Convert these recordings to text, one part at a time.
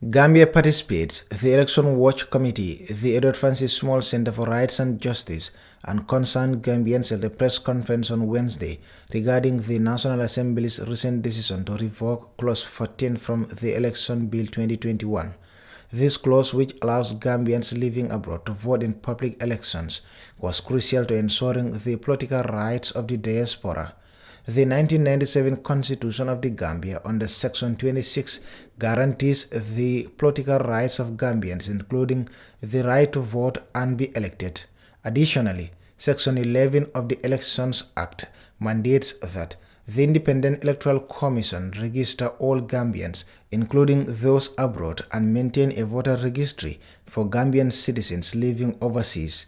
Gambia participates, the Election Watch Committee, the Edward Francis Small Center for Rights and Justice, and concerned Gambians at a press conference on Wednesday regarding the National Assembly's recent decision to revoke Clause 14 from the Election Bill 2021. This clause, which allows Gambians living abroad to vote in public elections, was crucial to ensuring the political rights of the diaspora. The 1997 Constitution of the Gambia, under Section 26, guarantees the political rights of Gambians, including the right to vote and be elected. Additionally, Section 11 of the Elections Act mandates that the Independent Electoral Commission register all Gambians, including those abroad, and maintain a voter registry for Gambian citizens living overseas.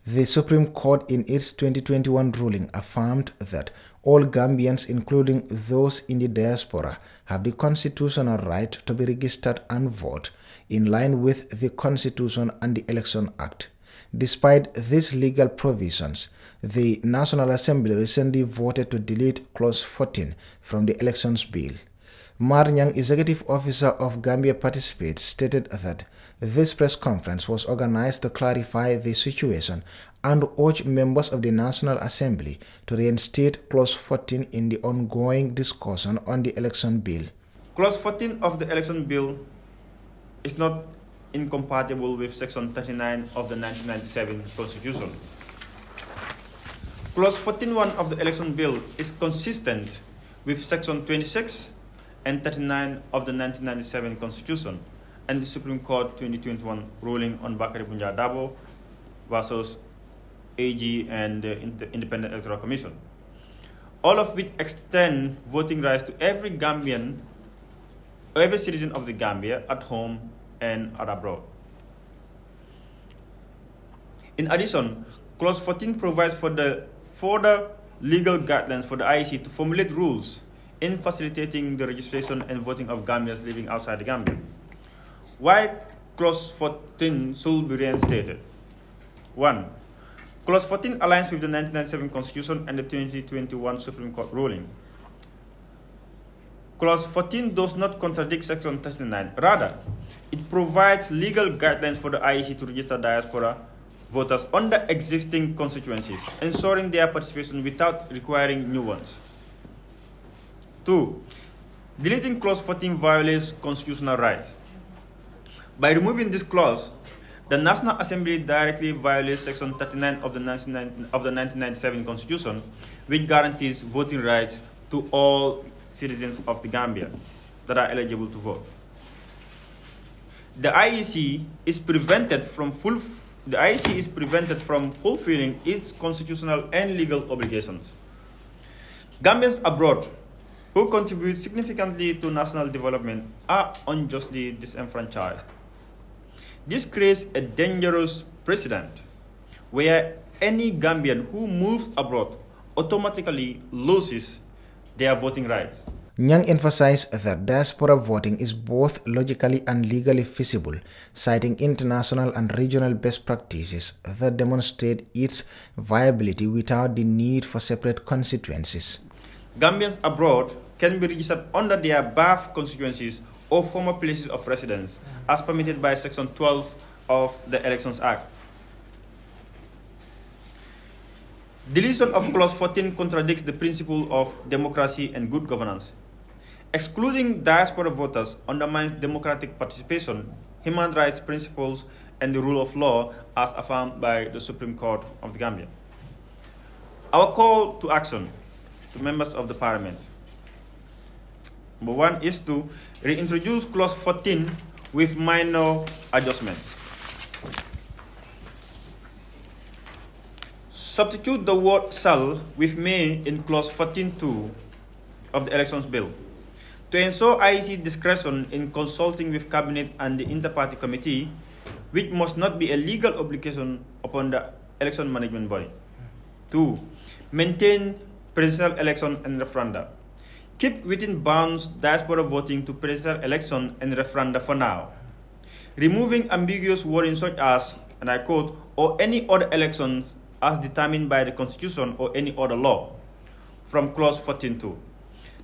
The Supreme Court, in its 2021 ruling, affirmed that all Gambians, including those in the diaspora, have the constitutional right to be registered and vote in line with the Constitution and the Election Act. Despite these legal provisions, the National Assembly recently voted to delete Clause 14 from the Elections Bill. Mar Nyang, Executive Officer of Gambia Participates, stated that this press conference was organized to clarify the situation and urge members of the National Assembly to reinstate Clause 14 in the ongoing discussion on the election bill. Clause 14 of the election bill is not incompatible with Section 39 of the 1997 Constitution. Clause 14.1 of the election bill is consistent with Section 26 and 39 of the 1997 Constitution and the Supreme Court 2021 ruling on Bakari Bunja Dabo versus AG and the Independent Electoral Commission, all of which extend voting rights to every Gambian, every citizen of the Gambia at home and at abroad. In addition, Clause 14 provides for the further legal guidelines for the IEC to formulate rules in facilitating the registration and voting of Gambians living outside the Gambia. Why Clause 14 should be reinstated? 1. Clause 14 aligns with the 1997 Constitution and the 2021 Supreme Court ruling. Clause 14 does not contradict Section 39. Rather, it provides legal guidelines for the IEC to register diaspora voters under existing constituencies, ensuring their participation without requiring new ones. 2. Deleting Clause 14 violates constitutional rights. By removing this clause, the National Assembly directly violates Section 39 of the 1997 Constitution, which guarantees voting rights to all citizens of the Gambia that are eligible to vote. The IEC is prevented from fulfilling its constitutional and legal obligations. Gambians abroad who contribute significantly to national development are unjustly disenfranchised. This creates a dangerous precedent where any Gambian who moves abroad automatically loses their voting rights. Nyang emphasized that diaspora voting is both logically and legally feasible, citing international and regional best practices that demonstrate its viability without the need for separate constituencies. Gambians abroad can be registered under their birth constituencies or former places of residence, as permitted by Section 12 of the Elections Act. Deletion of Clause 14 contradicts the principle of democracy and good governance. Excluding diaspora voters undermines democratic participation, human rights principles, and the rule of law as affirmed by the Supreme Court of the Gambia. Our call to action to members of the Parliament. Number 1 is to reintroduce Clause 14 with minor adjustments. Substitute the word shall with may in Clause 14.2 of the Elections Bill. To ensure IEC discretion in consulting with Cabinet and the Inter-Party Committee, which must not be a legal obligation upon the election management body. 2. Maintain presidential election and referenda. Keep within bounds diaspora voting to presidential election and referenda for now. Removing ambiguous wording such as, and I quote, or any other elections as determined by the Constitution or any other law from Clause 14.2.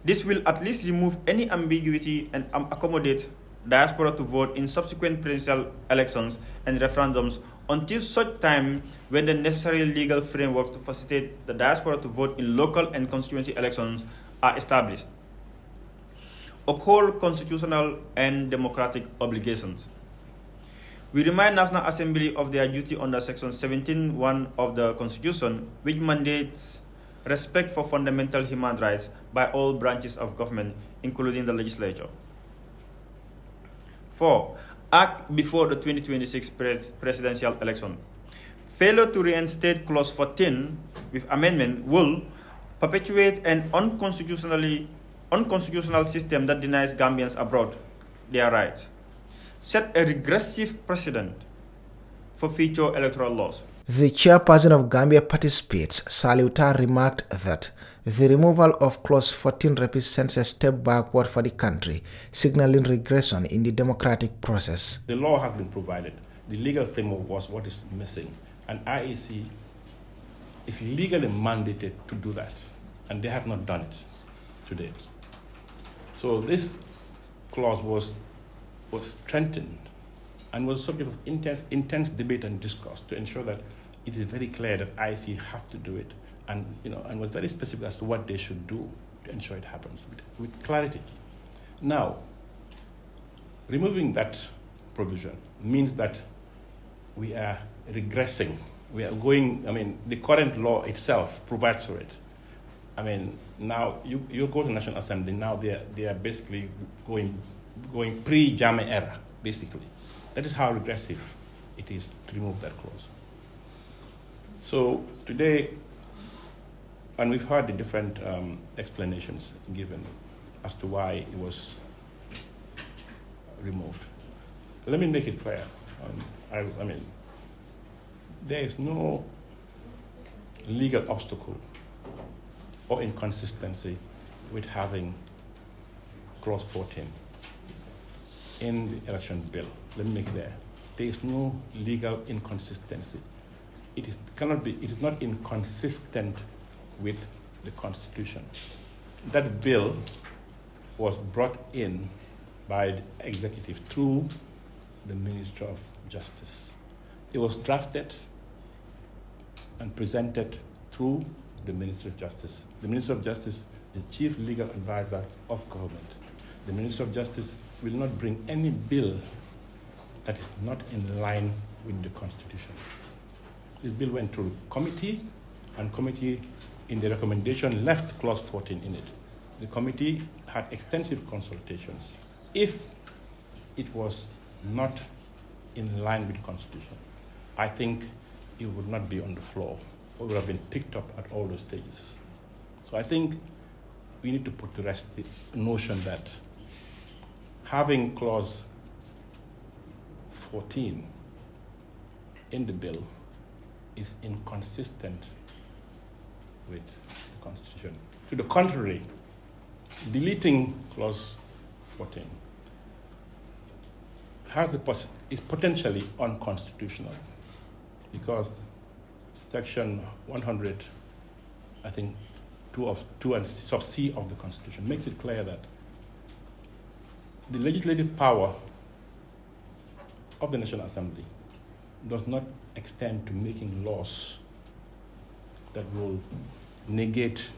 This will at least remove any ambiguity and accommodate diaspora to vote in subsequent presidential elections and referendums until such time when the necessary legal frameworks to facilitate the diaspora to vote in local and constituency elections are established. Uphold constitutional and democratic obligations. We remind National Assembly of their duty under Section 17(1) of the Constitution, which mandates respect for fundamental human rights by all branches of government, including the legislature. 4. Act before the 2026 presidential election. Failure to reinstate Clause 14 with amendment will perpetuate an unconstitutional system that denies Gambians abroad their rights, set a regressive precedent for future electoral laws. The chairperson of Gambia Participates, Saluta, remarked that the removal of Clause 14 represents a step backward for the country, signaling regression in the democratic process. The law has been provided. The legal framework was what is missing. And IEC is legally mandated to do that. And they have not done it to date. So this clause was strengthened and was subject of intense debate and discourse to ensure that it is very clear that IEC have to do it, and was very specific as to what they should do to ensure it happens with clarity. Now, removing that provision means that we are regressing. We are going. The current law itself provides for it. Now you go to National Assembly. Now they are basically going pre-JAMA era, basically. That is how regressive it is to remove that clause. So today, and we've heard the different explanations given as to why it was removed. Let me make it clear. There is no legal obstacle or inconsistency with having Clause 14 in the election bill. Let me make clear. There is no legal inconsistency. It is not inconsistent with the Constitution. That bill was brought in by the executive through the Minister of Justice. It was drafted and presented through the Minister of Justice. The Minister of Justice is Chief Legal Advisor of government. The Minister of Justice will not bring any bill that is not in line with the Constitution. This bill went through committee, and committee in the recommendation left Clause 14 in it. The committee had extensive consultations. If it was not in line with the Constitution, I think it would not be on the floor, or would have been picked up at all those stages. So I think we need to put to rest the notion that having Clause 14 in the bill is inconsistent with the Constitution. To the contrary, deleting Clause 14 is potentially unconstitutional, because Section 100, I think, 2 and sub C of the Constitution makes it clear that the legislative power of the National Assembly does not extend to making laws that will negate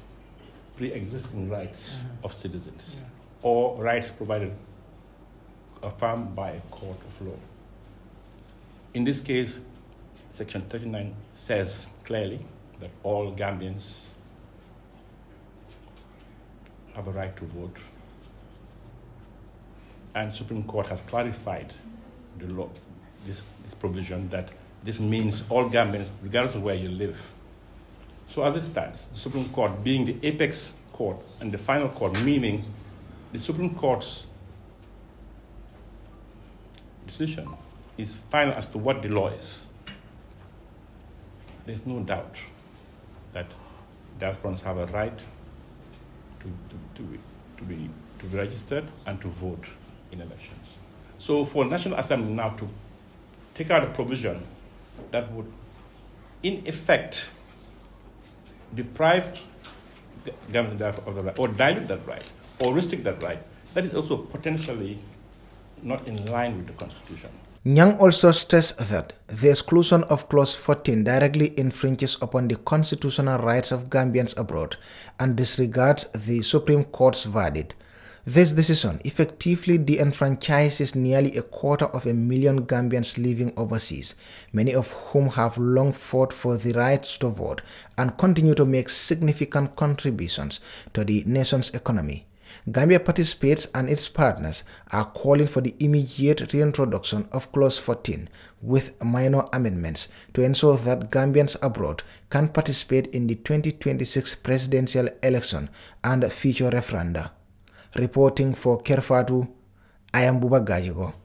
pre-existing rights of citizens or rights provided affirmed by a court of law. In this case, Section 39 says clearly that all Gambians have a right to vote, and Supreme Court has clarified the law, this provision, that this means all Gambians, regardless of where you live. So as it stands, the Supreme Court being the apex court and the final court, meaning the Supreme Court's decision is final as to what the law is. There's no doubt that diasporans have a right to be registered and to vote in elections. So for National Assembly now to take out a provision that would, in effect, deprive the government of the right, or dilute that right, or restrict that right, that is also potentially not in line with the Constitution. Nyang also stressed that the exclusion of Clause 14 directly infringes upon the constitutional rights of Gambians abroad and disregards the Supreme Court's verdict. This decision effectively de-enfranchises nearly 250,000 Gambians living overseas, many of whom have long fought for the right to vote and continue to make significant contributions to the nation's economy. Gambia participates and its partners are calling for the immediate reintroduction of Clause 14 with minor amendments to ensure that Gambians abroad can participate in the 2026 presidential election and future referenda. Reporting for Kerfatu, I am Buba Gajigo.